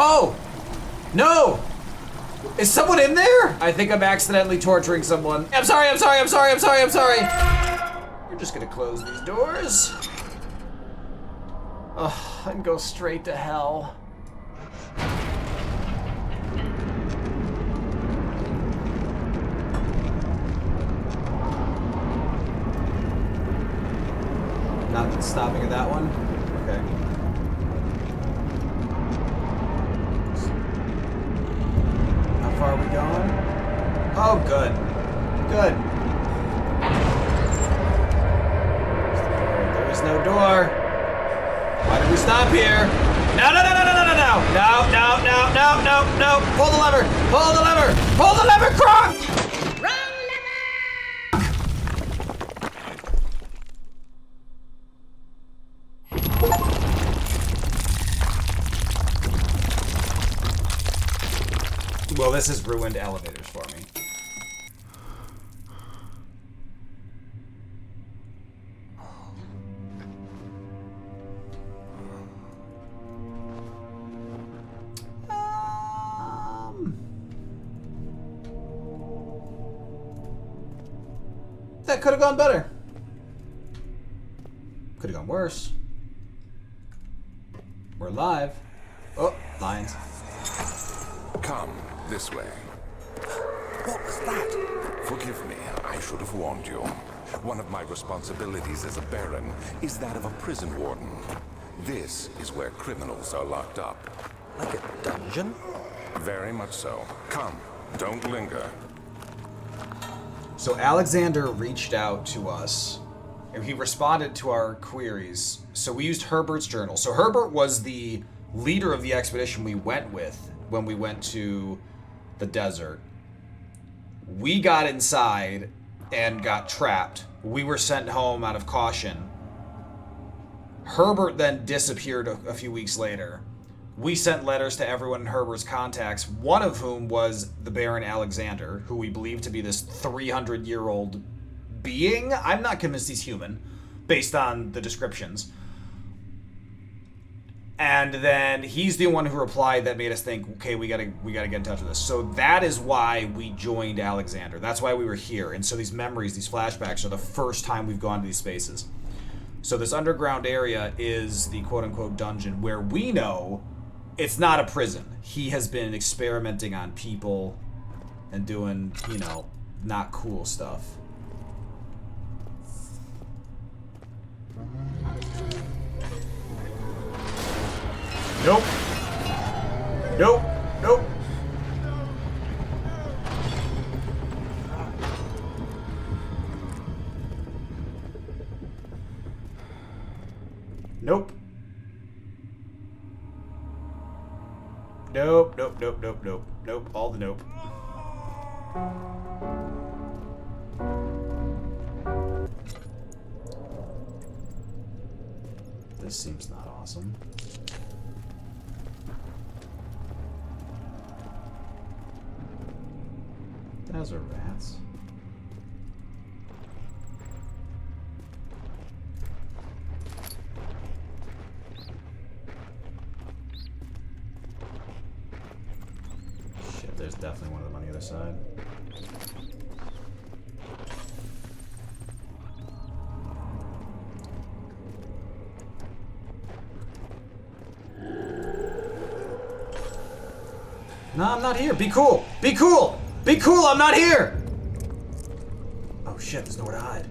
Oh! No! Is someone in there? I think I'm accidentally torturing someone. I'm sorry. We're just gonna close these doors. Oh, and go straight to hell. Not stopping at that one? Okay. How far are we going? Oh, good. Good. There is no door. Why did we stop here? No. Pull the lever. Pull the lever, Kronk! Well, this has ruined elevators for me. That could have gone better. Could have gone worse. We're live. Oh, lions. Come this way. What was that? Forgive me, I should have warned you. One of my responsibilities as a baron is that of a prison warden. This is where criminals are locked up. Like a dungeon? Very much so. Come, don't linger. So Alexander reached out to us, and he responded to our queries. So we used Herbert's journal. So Herbert was the leader of the expedition we went with when we went to the desert. We got inside and got trapped. We were sent home out of caution. Herbert then disappeared a few weeks later. We sent letters to everyone in Herbert's contacts, one of whom was the Baron Alexander, who we believe to be this 300-year-old being. I'm not convinced he's human, based on the descriptions. And then he's the one who replied that made us think, okay, we gotta get in touch with this. So that is why we joined Alexander. That's why we were here. And so these memories, these flashbacks, are the first time we've gone to these spaces. So this underground area is the quote-unquote dungeon, where we know it's not a prison. He has been experimenting on people and doing, you know, not cool stuff. Nope. Nope. Nope. Nope. Nope, nope, nope, nope, nope. Nope, all the nope. This seems not awesome. Those are rats. Shit, there's definitely one of them on the other side. No, I'm not here. Be cool. Be cool. Be cool. I'm not here. Oh shit, there's nowhere to hide.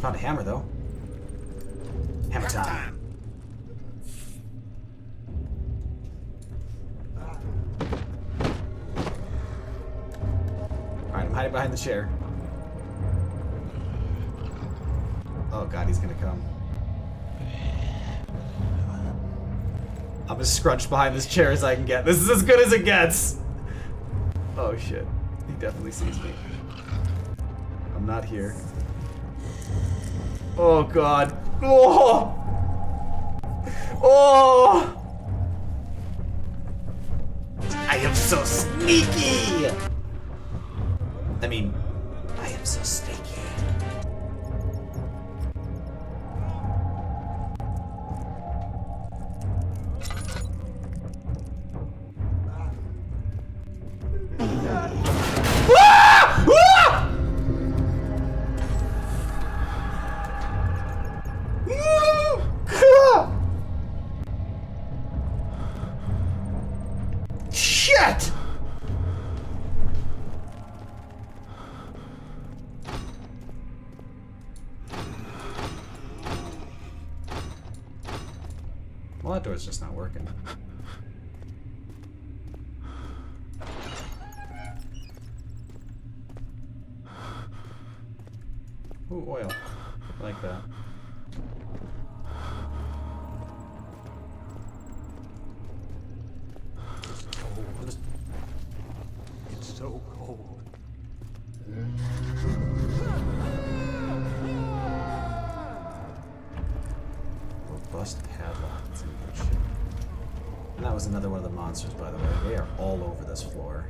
Found a hammer though. Hammer time. Alright, I'm hiding behind the chair. Oh god, he's gonna come. I'm as scrunched behind this chair as I can get. This is as good as it gets. Oh shit. He definitely sees me. I'm not here. Oh god. Oh! Oh! I am so sneaky! I mean, I am so sneaky. shit! Well, that door's just not working. Ooh, oil. I like that. It's so cold. Robust padlock. That's some good shit. And that was another one of the monsters, by the way. They are all over this floor.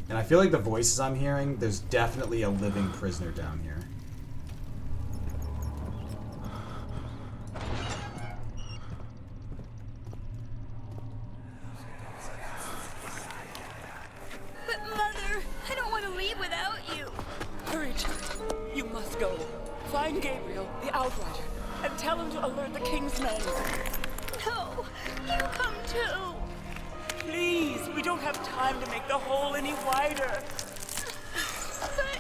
And I feel like the voices I'm hearing, there's definitely a living prisoner down here. But Mother, I don't want to leave without you. Hurry, child. You must go. Find Gabriel, the Outrider, and tell him to alert the King's men. No, you come too. Please, we don't have time to make the hole any wider. But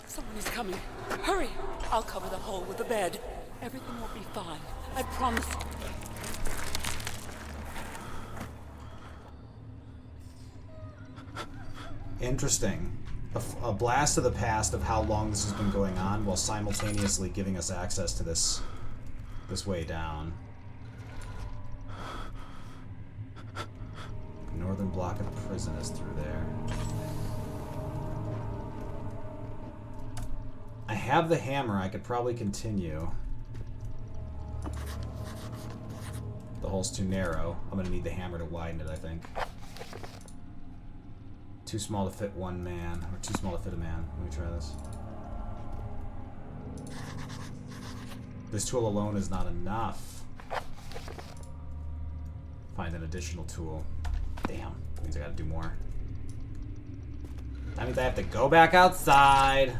Someone is coming. Hurry! I'll cover the hole with the bed. Everything will be fine. I promise you. Interesting. A blast of the past of how long this has been going on, while simultaneously giving us access to this way down. Northern block of the prison is through there. I have the hammer. I could probably continue. The hole's too narrow. I'm gonna need the hammer to widen it, I think. Too small to fit one man, or too small to fit a man. Let me try this. This tool alone is not enough. Find an additional tool. Damn, that means I gotta do more. That means I have to go back outside.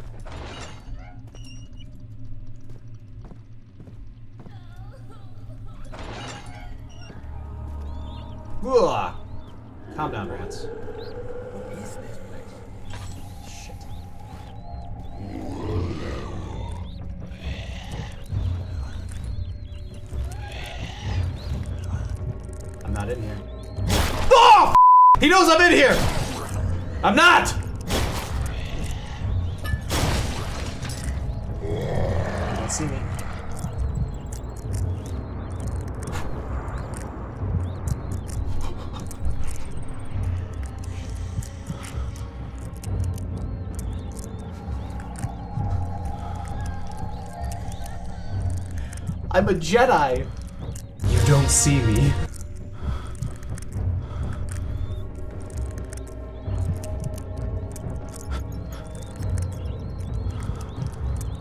Ugh. Calm down, rats. What is this place? Shit. I'm not in here. Oh! He knows I'm in here! I'm not! He don't see me. I'm a Jedi. You don't see me.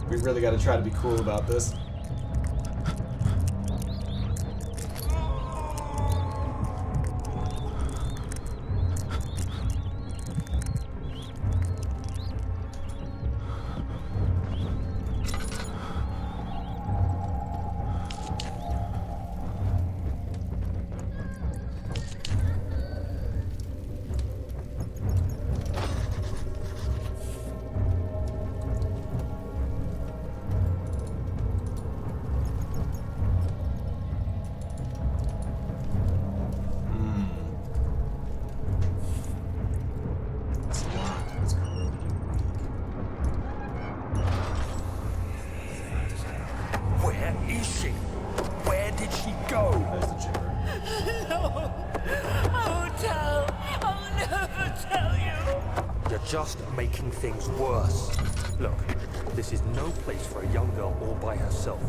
We really gotta try to be cool about this. Where is she? Where did she go? There's the chipper. No! I won't tell! I'll never tell you! You're just making things worse. Look, this is no place for a young girl all by herself.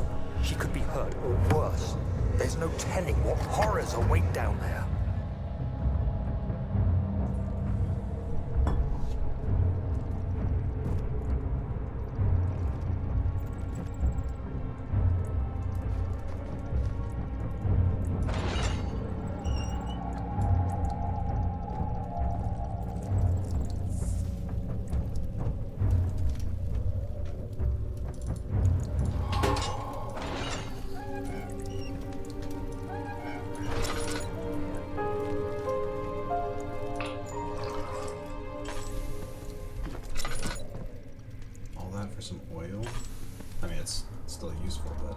She could be hurt or worse. There's no telling what horrors await down there. Still useful, but...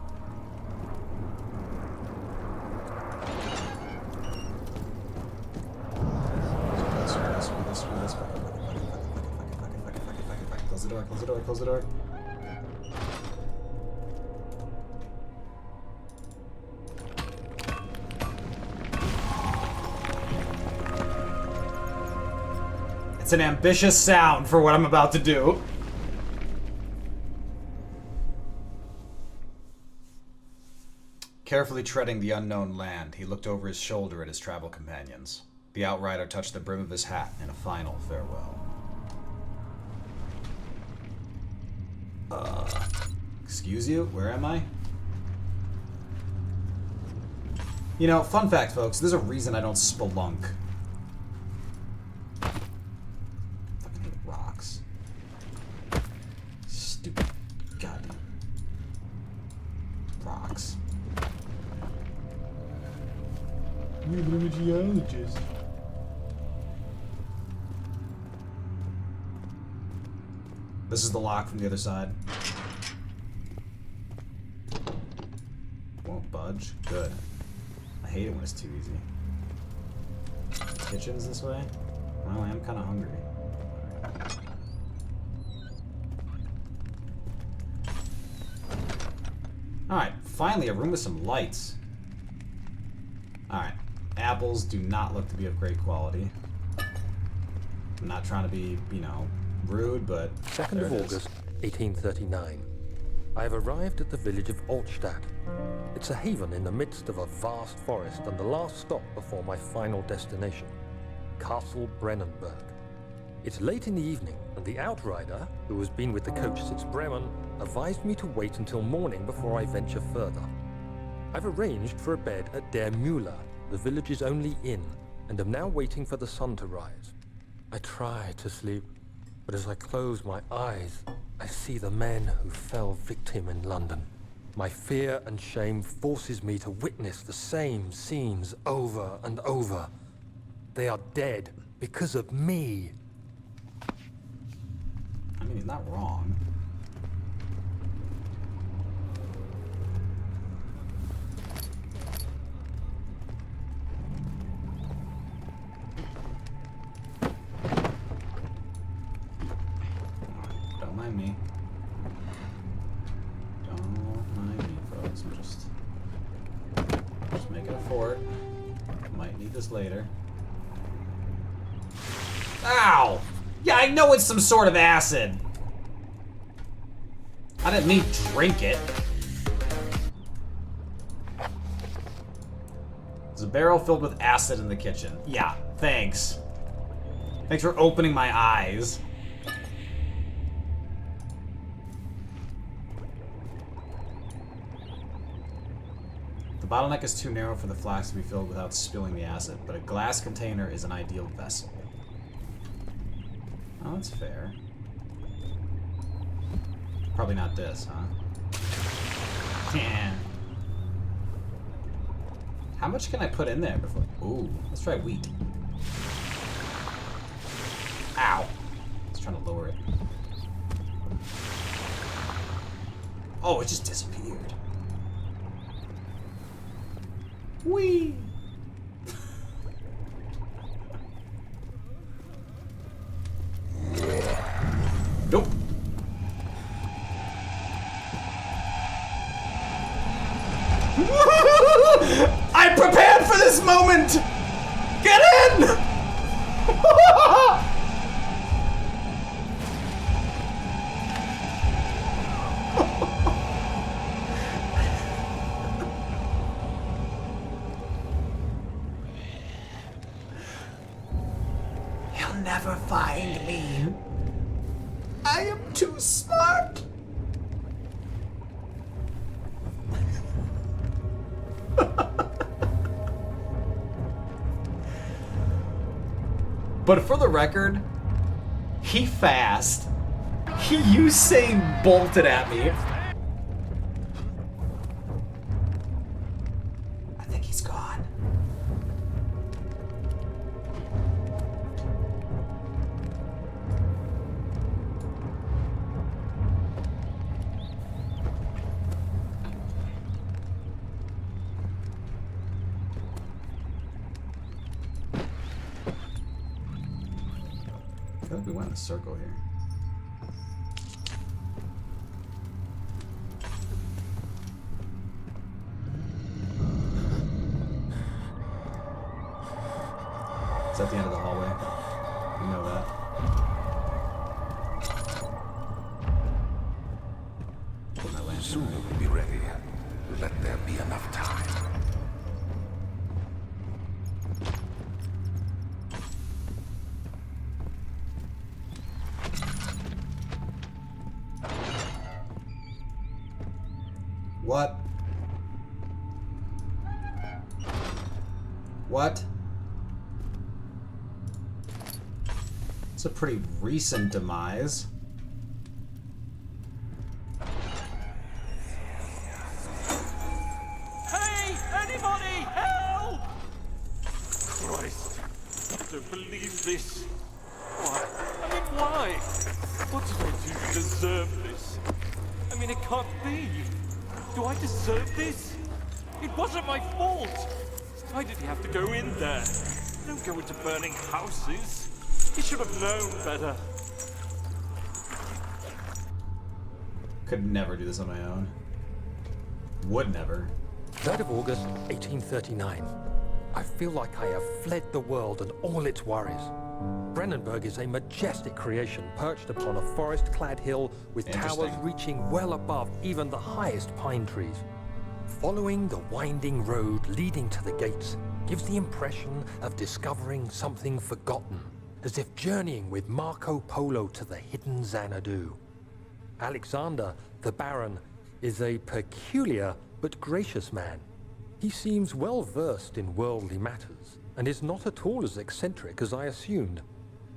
Close the door, close the door, close the door. It's an ambitious sound for what I'm about to do. Carefully treading the unknown land, he looked over his shoulder at his travel companions. The outrider touched the brim of his hat in a final farewell. Excuse you? Where am I? You know, fun fact, folks, there's a reason I don't spelunk. Fucking hate rocks. Stupid goddamn rocks. I'm a geologist. This is the lock from the other side. Won't budge. Good. I hate it when it's too easy. Kitchen's this way? Well, I am kind of hungry. Alright, finally a room with some lights. Alright, apples do not look to be of great quality. I'm not trying to be, you know, rude, but 2nd of August, 1839. I have arrived at the village of Altstadt. It's a haven in the midst of a vast forest and the last stop before my final destination, Castle Brennenburg. It's late in the evening, and the outrider, who has been with the coach since Bremen, advised me to wait until morning before I venture further. I've arranged for a bed at Der Müller, the village's only inn, and am now waiting for the sun to rise. I try to sleep, but as I close my eyes, I see the men who fell victim in London. My fear and shame forces me to witness the same scenes over and over. They are dead because of me. I mean, he's not wrong. Don't mind me. Don't mind me, folks. I'm just making a fort. Might need this later. Ow! Yeah, I know it's some sort of acid. I didn't mean drink it. There's a barrel filled with acid in the kitchen. Yeah, thanks. Thanks for opening my eyes. The bottleneck is too narrow for the flask to be filled without spilling the acid, but a glass container is an ideal vessel. Oh, that's fair. Probably not this, huh? Yeah. How much can I put in there before? Ooh, let's try wheat. Ow. Let's try to lower it. Oh, it just disappeared. Whee! Nope. I prepared for this moment! Get in! You'll never find me. I am too smart. But for the record, he fast. He Usain bolted at me. I think he's gone. like we went in a circle here. It's at the end of the hallway. You know that. Put my lantern Soon away. it will be ready. Let there be enough time. What? What? It's a pretty recent demise. Hey! Anybody! Help! Christ! I don't believe this. Why? I mean, why? What did I do to deserve this? I mean, it can't be. Do I deserve this? It wasn't my fault. Why did he have to go in there? Don't go into burning houses. He should have known better. Could never do this on my own. Would never. 3rd of August, 1839. I feel like I have fled the world and all its worries. Brennenburg is a majestic creation perched upon a forest-clad hill with towers Interesting. reaching well above even the highest pine trees. Following the winding road leading to the gates gives the impression of discovering something forgotten, as if journeying with Marco Polo to the hidden Xanadu. Alexander, the Baron, is a peculiar but gracious man. He seems well versed in worldly matters and is not at all as eccentric as I assumed.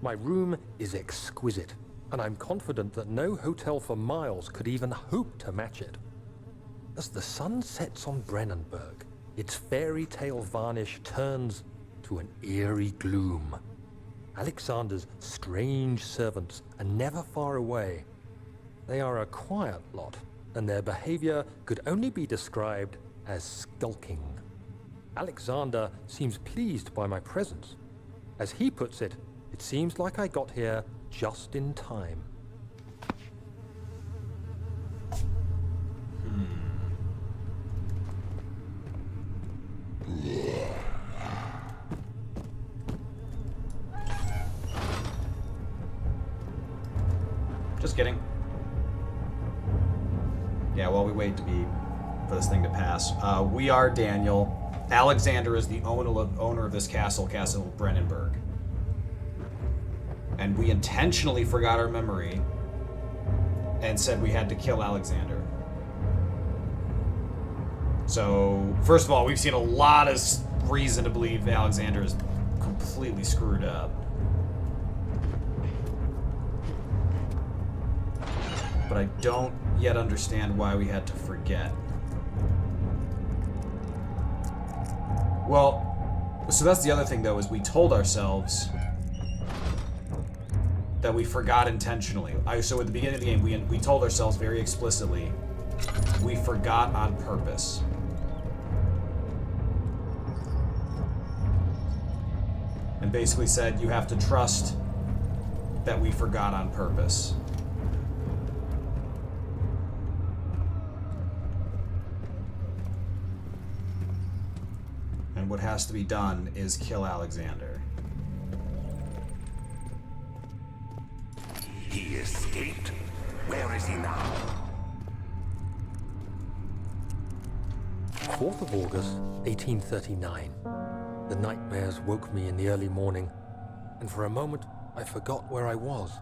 My room is exquisite, and I'm confident that no hotel for miles could even hope to match it. As the sun sets on Brennenburg, its fairy tale varnish turns to an eerie gloom. Alexander's strange servants are never far away. They are a quiet lot, and their behavior could only be described as skulking. Alexander seems pleased by my presence. As he puts it, it seems like I got here just in time. Just kidding. Yeah, while we wait for this thing to pass. We are Daniel. Alexander is the owner of this castle, Castle Brennenburg. And we intentionally forgot our memory and said we had to kill Alexander. So, first of all, we've seen a lot of reason to believe Alexander is completely screwed up. But I don't yet understand why we had to forget. Well, so that's the other thing, though, is we told ourselves that we forgot intentionally. So at the beginning of the game, we told ourselves very explicitly, we forgot on purpose. And basically said, you have to trust that we forgot on purpose. And what has to be done is kill Alexander. He escaped? Where is he now? 4th of August, 1839. The nightmares woke me in the early morning, and for a moment I forgot where I was.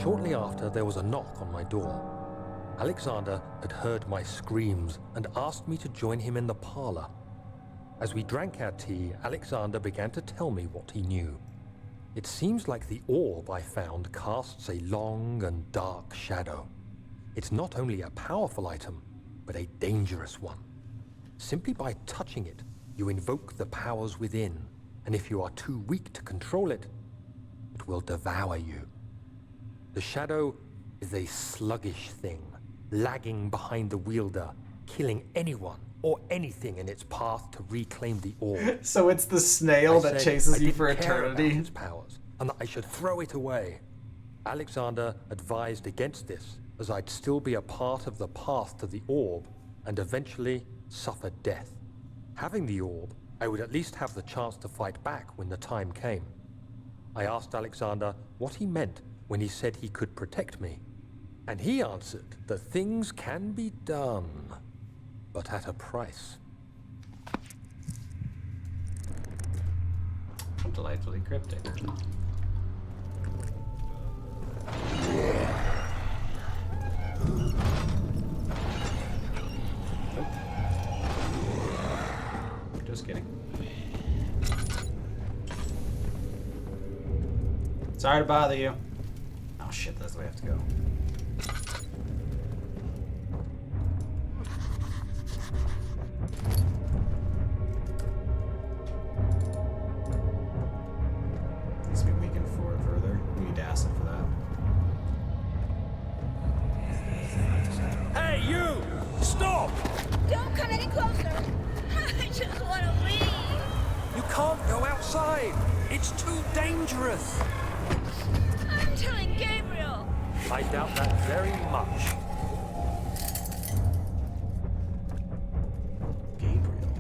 Shortly after, there was a knock on my door. Alexander had heard my screams and asked me to join him in the parlor. As we drank our tea, Alexander began to tell me what he knew. It seems like the orb I found casts a long and dark shadow. It's not only a powerful item, but a dangerous one. Simply by touching it, you invoke the powers within, and if you are too weak to control it, it will devour you. The shadow is a sluggish thing, lagging behind the wielder, killing anyone or anything in its path to reclaim the orb. So it's the snail that chases you for I didn't care about eternity? its powers, and that I should throw it away. Alexander advised against this, as I'd still be a part of the path to the orb and eventually suffer death. Having the orb, I would at least have the chance to fight back when the time came. I asked Alexander what he meant when he said he could protect me, and he answered that things can be done, but at a price. Delightfully cryptic. Just kidding. Sorry to bother you. Oh shit, that's the way I have to go. Needs to be weakened for it further. We need acid for that. Hey, you! Stop! Don't come any closer. I just want to leave. You can't go outside! It's too dangerous! I'm telling Gabriel. I doubt that very much. Gabriel.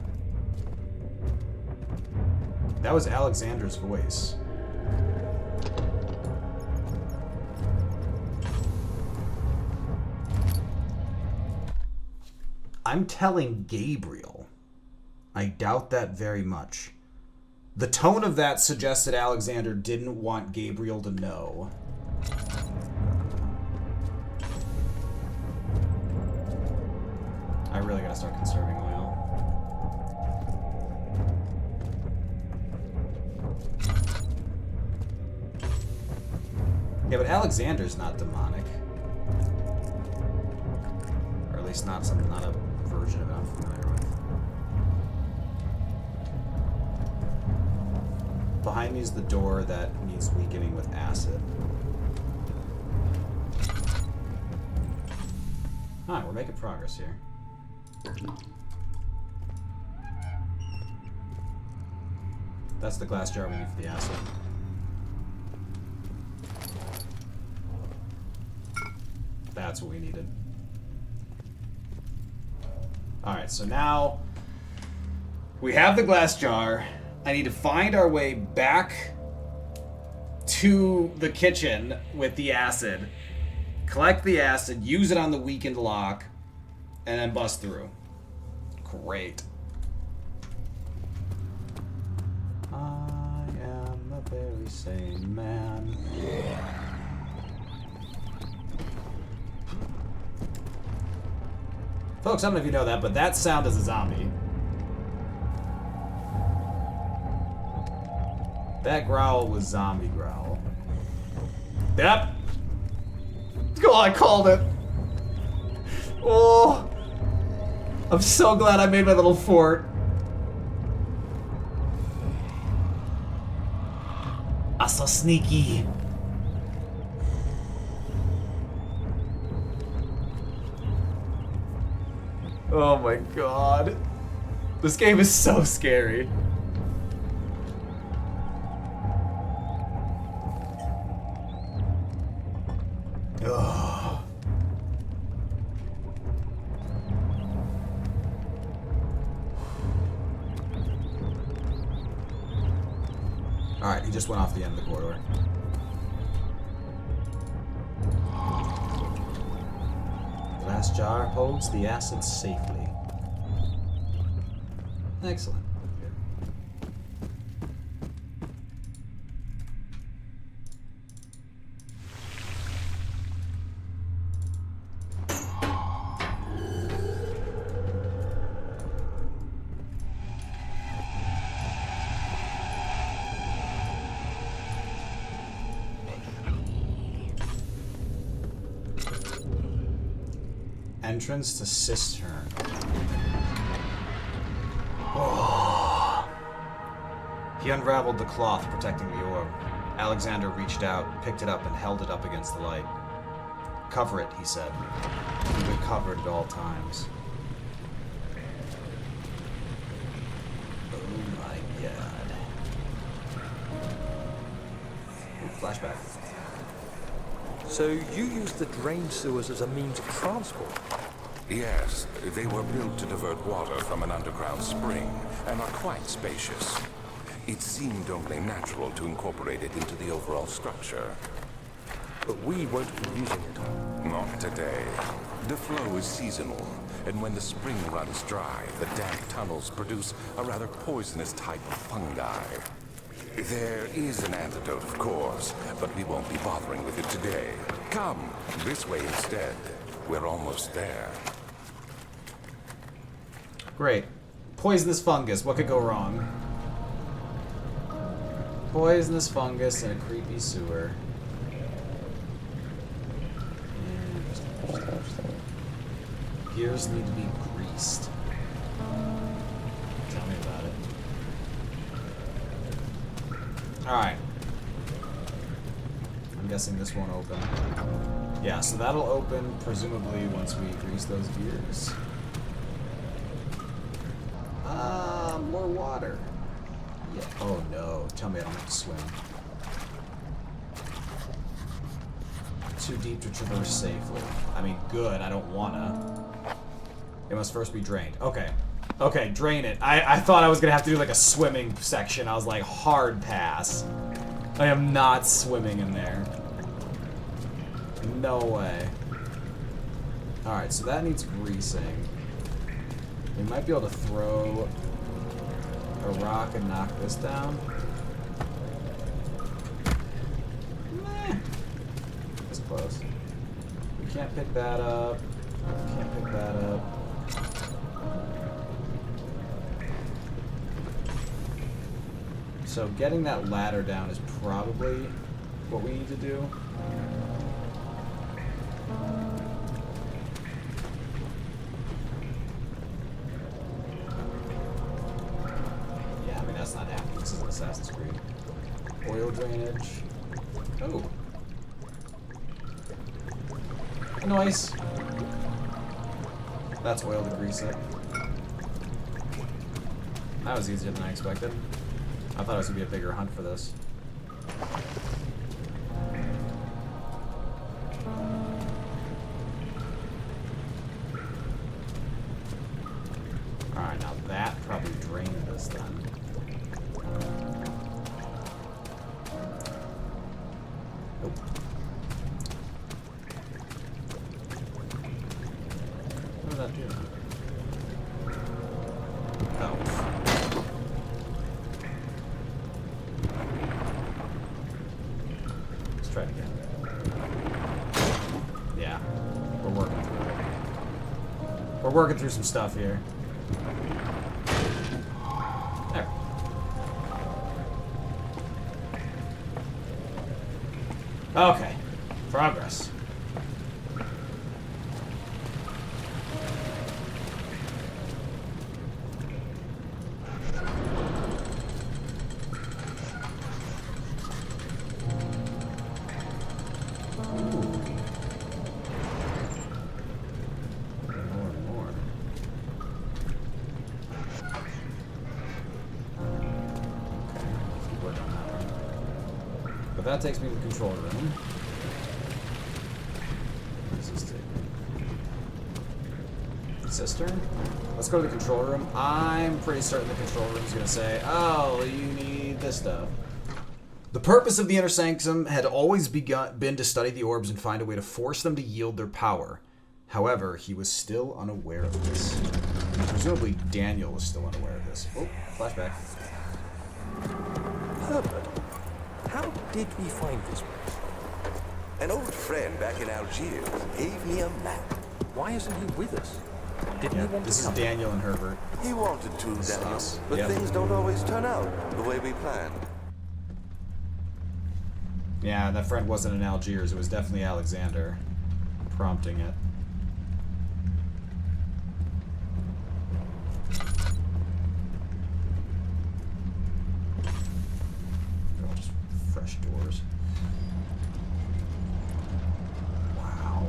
That was Alexander's voice. I'm telling Gabriel. I doubt that very much. The tone of that suggested Alexander didn't want Gabriel to know. I really gotta start conserving oil. Yeah, but Alexander's not demonic. Or at least not a version of it I'm familiar with. Behind me is the door that needs weakening with acid. Alright, we're making progress here. That's the glass jar we need for the acid. That's what we needed. Alright, so now we have the glass jar. I need to find our way back to the kitchen with the acid, collect the acid, use it on the weakened lock, and then bust through. Great. I am a very sane man. Folks, I don't know if you know that, but that sound is a zombie. That growl was zombie growl. Yep. Oh, I called it. Oh. I'm so glad I made my little fort. I'm so sneaky. Oh my god. This game is so scary. Ugh. Alright, he just went off the end of the corridor. Glass jar holds the acid safely. Excellent. Entrance to cistern. Oh. He unraveled the cloth protecting the orb. Alexander reached out, picked it up, and held it up against the light. Cover it, he said. Keep it covered at all times. Oh my god. Ooh, flashback. So you used the drain sewers as a means of transport? Yes, they were built to divert water from an underground spring and are quite spacious. It seemed only natural to incorporate it into the overall structure. But we won't be using it. Not today. The flow is seasonal, and when the spring runs dry, the damp tunnels produce a rather poisonous type of fungi. There is an antidote, of course, but we won't be bothering with it today. Come, this way instead. We're almost there. Great. Poisonous fungus. What could go wrong? Poisonous fungus in a creepy sewer. Gears need to be greased. Tell me about it. Alright. I'm guessing this won't open. Yeah, so that'll open presumably once we grease those gears. More water. Yeah. Oh no, tell me I don't have to swim. Too deep to traverse safely. I mean, good, I don't wanna. It must first be drained. Okay. Okay, drain it. I thought I was gonna have to do like a swimming section. I was like, hard pass. I am not swimming in there. No way. Alright, so that needs greasing. We might be able to throw a rock and knock this down. Meh. It's close. We can't pick that up. Can't pick that up. So getting that ladder down is probably what we need to do. Yeah, I mean, that's not happening. This is an Assassin's Creed. Oil drainage. Oh. Nice. That's oil to grease it. That was easier than I expected. I thought it was going to be a bigger hunt for this. Alright, now that probably drained this then. Nope. What did that do? Oh. Try it again. Yeah, we're working through it. We're working through some stuff here. There. Okay. Progress. That takes me to the control room. What does this take me? Cistern? Let's go to the control room. I'm pretty certain the control room is going to say, oh, you need this stuff. The purpose of the Inner Sanctum had always been to study the orbs and find a way to force them to yield their power. However, he was still unaware of this. Presumably, Daniel was still unaware of this. Oh, flashback. Herbert, how did we find this place? An old friend back in Algiers gave me a map. Why isn't he with us? Didn't he want This to is come? Daniel and Herbert. He wanted to, This is Daniel, us. but Yep. things don't always turn out the way we planned. Yeah, that friend wasn't in Algiers. It was definitely Alexander prompting it. Oh, just fresh doors. Wow.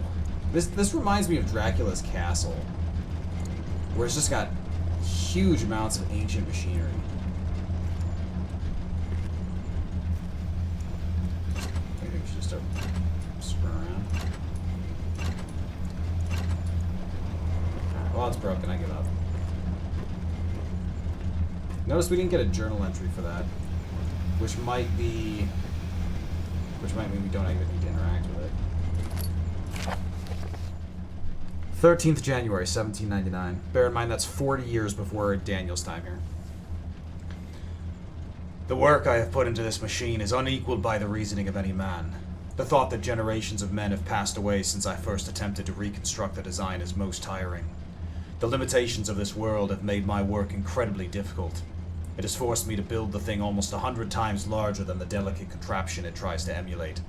This reminds me of Dracula's castle, where it's just got huge amounts of ancient machinery. I think we should start screwing around. Well, it's broken. I give up. Notice we didn't get a journal entry for that, which might mean we don't even need to interact with it. 13th January, 1799. Bear in mind that's 40 years before Daniel's time here. The work I have put into this machine is unequaled by the reasoning of any man. The thought that generations of men have passed away since I first attempted to reconstruct the design is most tiring. The limitations of this world have made my work incredibly difficult. It has forced me to build the thing almost 100 times larger than the delicate contraption it tries to emulate.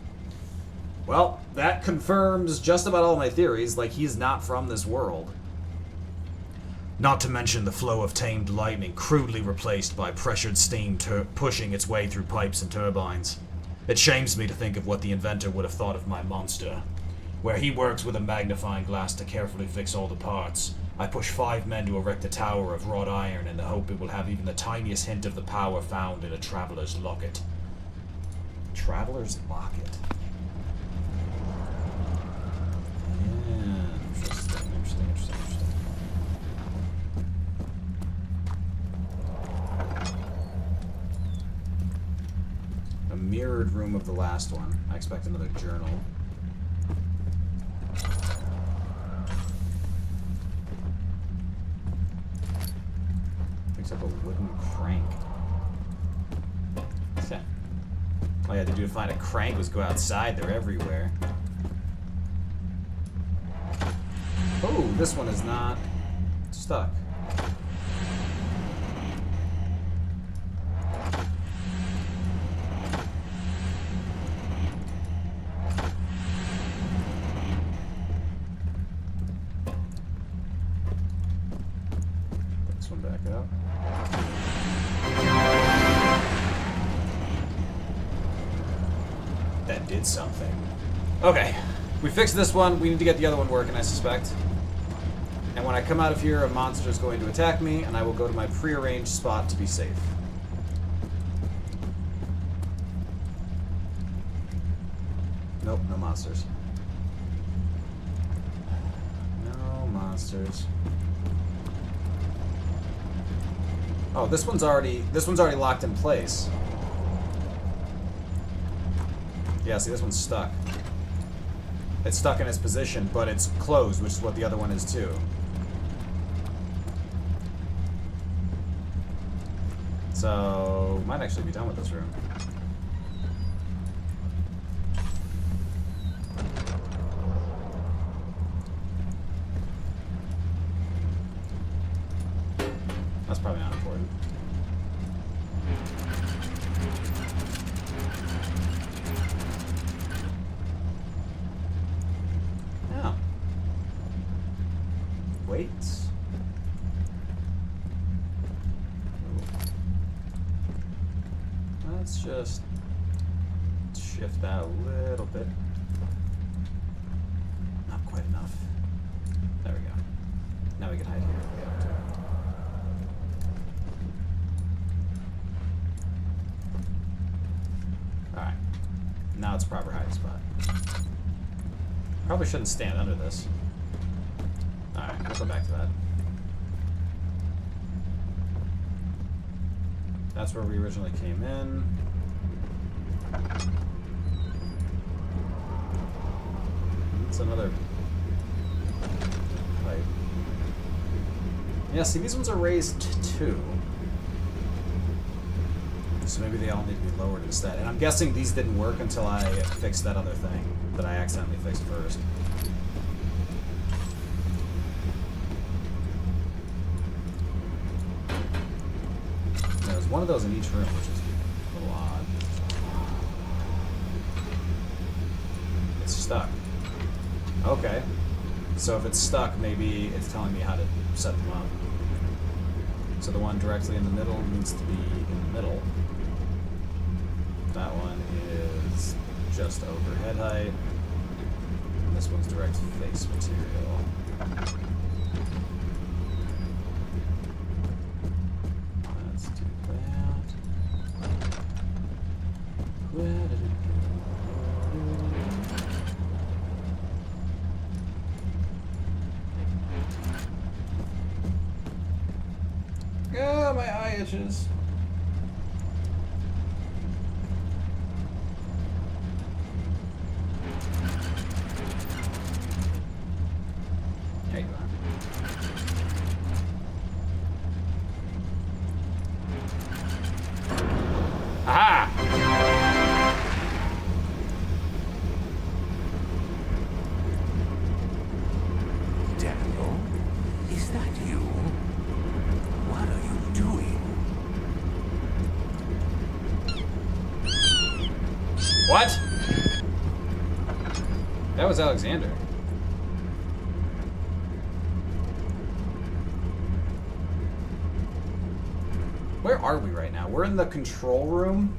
Well, that confirms just about all my theories, like he's not from this world. Not to mention the flow of tamed lightning crudely replaced by pressured steam pushing its way through pipes and turbines. It shames me to think of what the inventor would have thought of my monster. Where he works with a magnifying glass to carefully fix all the parts, I push 5 men to erect a tower of wrought iron in the hope it will have even the tiniest hint of the power found in a traveler's locket. Traveler's locket? Interesting. A mirrored room of the last one. I expect another journal. Picks up a wooden crank. Okay. All you had to do to find a crank was go outside. They're everywhere. Oh, this one is not stuck. Put this one back up. That did something. Okay. We fixed this one. We need to get the other one working, I suspect. And when I come out of here, a monster is going to attack me, and I will go to my prearranged spot to be safe. Nope, no monsters. No monsters. Oh, this one's already locked in place. Yeah, see, this one's stuck. It's stuck in its position, but it's closed, which is what the other one is too. So, might actually be done with this room. That's probably not important. Oh. Wait. Let's just shift that a little bit. Not quite enough. There we go. Now we can hide here. Alright. Now it's a proper hiding spot. Probably shouldn't stand under this. Alright, we'll go back to that. That's where we originally came in. It's another pipe. Yeah, see, these ones are raised too. So maybe they all need to be lowered instead. And I'm guessing these didn't work until I fixed that other thing that I accidentally fixed first. There's one of those in each room, which is a little odd. It's stuck. Okay. So if it's stuck, maybe it's telling me how to set them up. So the one directly in the middle needs to be in the middle. That one is just over head height. And this one's direct face material. Let's do that. my eye itches. There you are. Aha! Daniel, is that you? What are you doing? What? That was Alexander. Where are we right now? We're in the control room.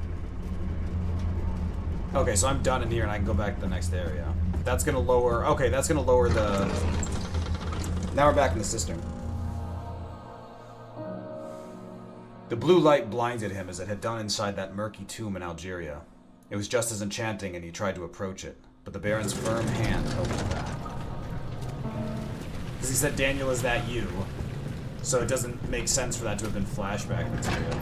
Okay, so I'm done in here and I can go back to the next area. That's gonna lower, okay, that's gonna lower the... Now we're back in the cistern. The blue light blinded him as it had done inside that murky tomb in Algeria. It was just as enchanting and he tried to approach it, but the Baron's firm hand held him back. Because he said, Daniel, is that you? So it doesn't make sense for that to have been flashback material.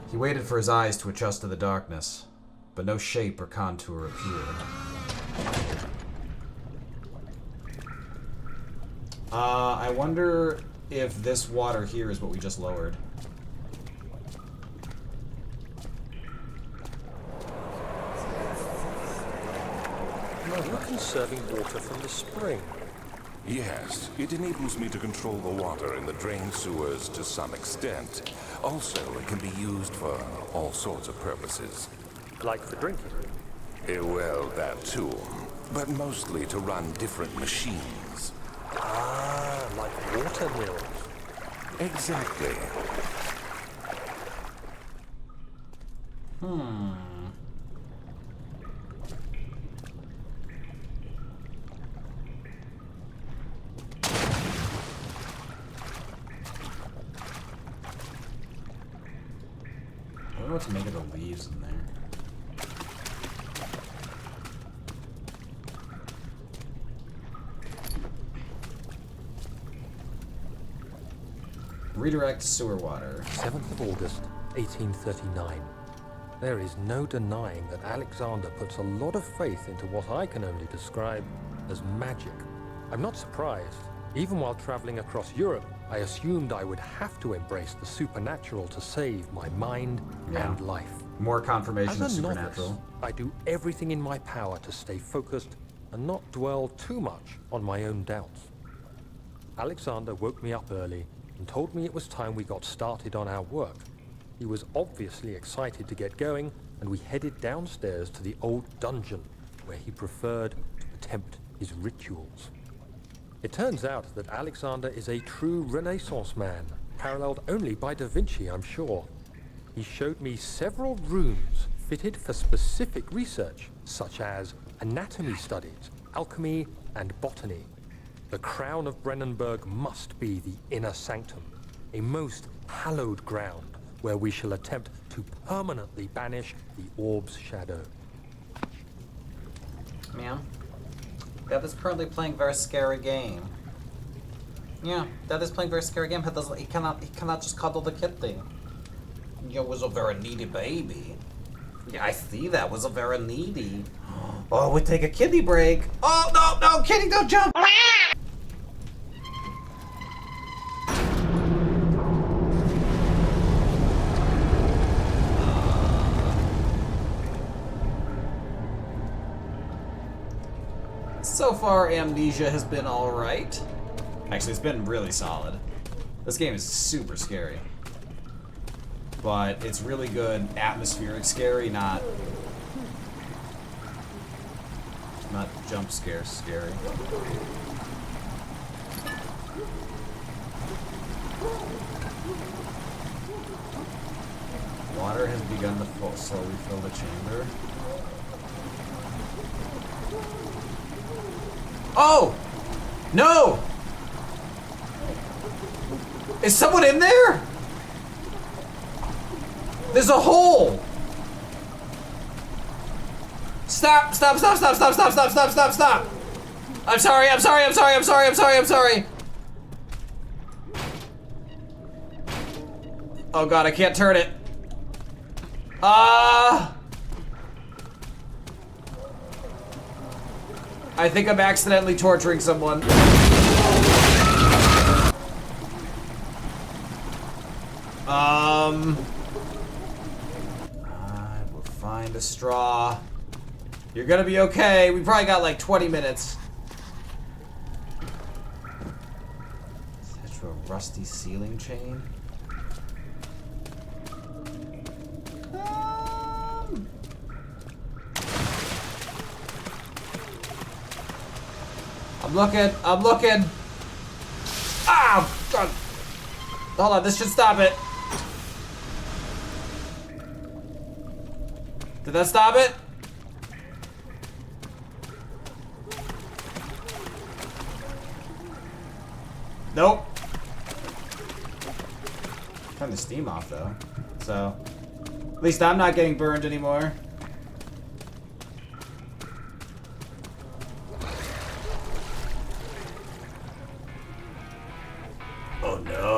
He waited for his eyes to adjust to the darkness, but no shape or contour appeared. I wonder if this water here is what we just lowered. You're conserving water from the spring. Yes, it enables me to control the water in the drain sewers to some extent. Also, it can be used for all sorts of purposes. Like for drinking. Well, that too. But mostly to run different machines. Ah, like water mills. Exactly. I don't know what to make of the leaves in there. Redirect sewer water. 7th of August, 1839. There is no denying that Alexander puts a lot of faith into what I can only describe as magic. I'm not surprised. Even while traveling across Europe, I assumed I would have to embrace the supernatural to save my mind and life. More confirmation of As a supernatural. novice, I do everything in my power to stay focused and not dwell too much on my own doubts. Alexander woke me up early and told me it was time we got started on our work. He was obviously excited to get going, and we headed downstairs to the old dungeon, where he preferred to attempt his rituals. It turns out that Alexander is a true Renaissance man, paralleled only by Da Vinci, I'm sure. He showed me several rooms fitted for specific research, such as anatomy studies, alchemy, and botany. The crown of Brennenburg must be the inner sanctum, a most hallowed ground where we shall attempt to permanently banish the orb's shadow. Ma'am? Dad is currently playing very scary game. Yeah, Dad is playing very scary game. He cannot just cuddle the kitty. You was a very needy baby. Yeah, I see that was a very needy. Oh, we take a kitty break. Oh, no, kitty, don't jump! So far, Amnesia has been alright. Actually, it's been really solid. This game is super scary. But it's really good atmospheric scary, not jump scare scary. Water has begun to slowly fill the chamber. Oh! No! Is someone in there? There's a hole! Stop! Stop! Stop! Stop! Stop! Stop! Stop! Stop! Stop! Stop! I'm sorry! I'm sorry! I'm sorry! I'm sorry! I'm sorry! I'm sorry! Oh god, I can't turn it. I think I'm accidentally torturing someone. I will find a straw. You're gonna be okay. We probably got like 20 minutes. Attached to a rusty ceiling chain. I'm looking. Ah! God. Hold on, this should stop it. Did that stop it? Nope. Turn the steam off though. So, at least I'm not getting burned anymore. Oh no.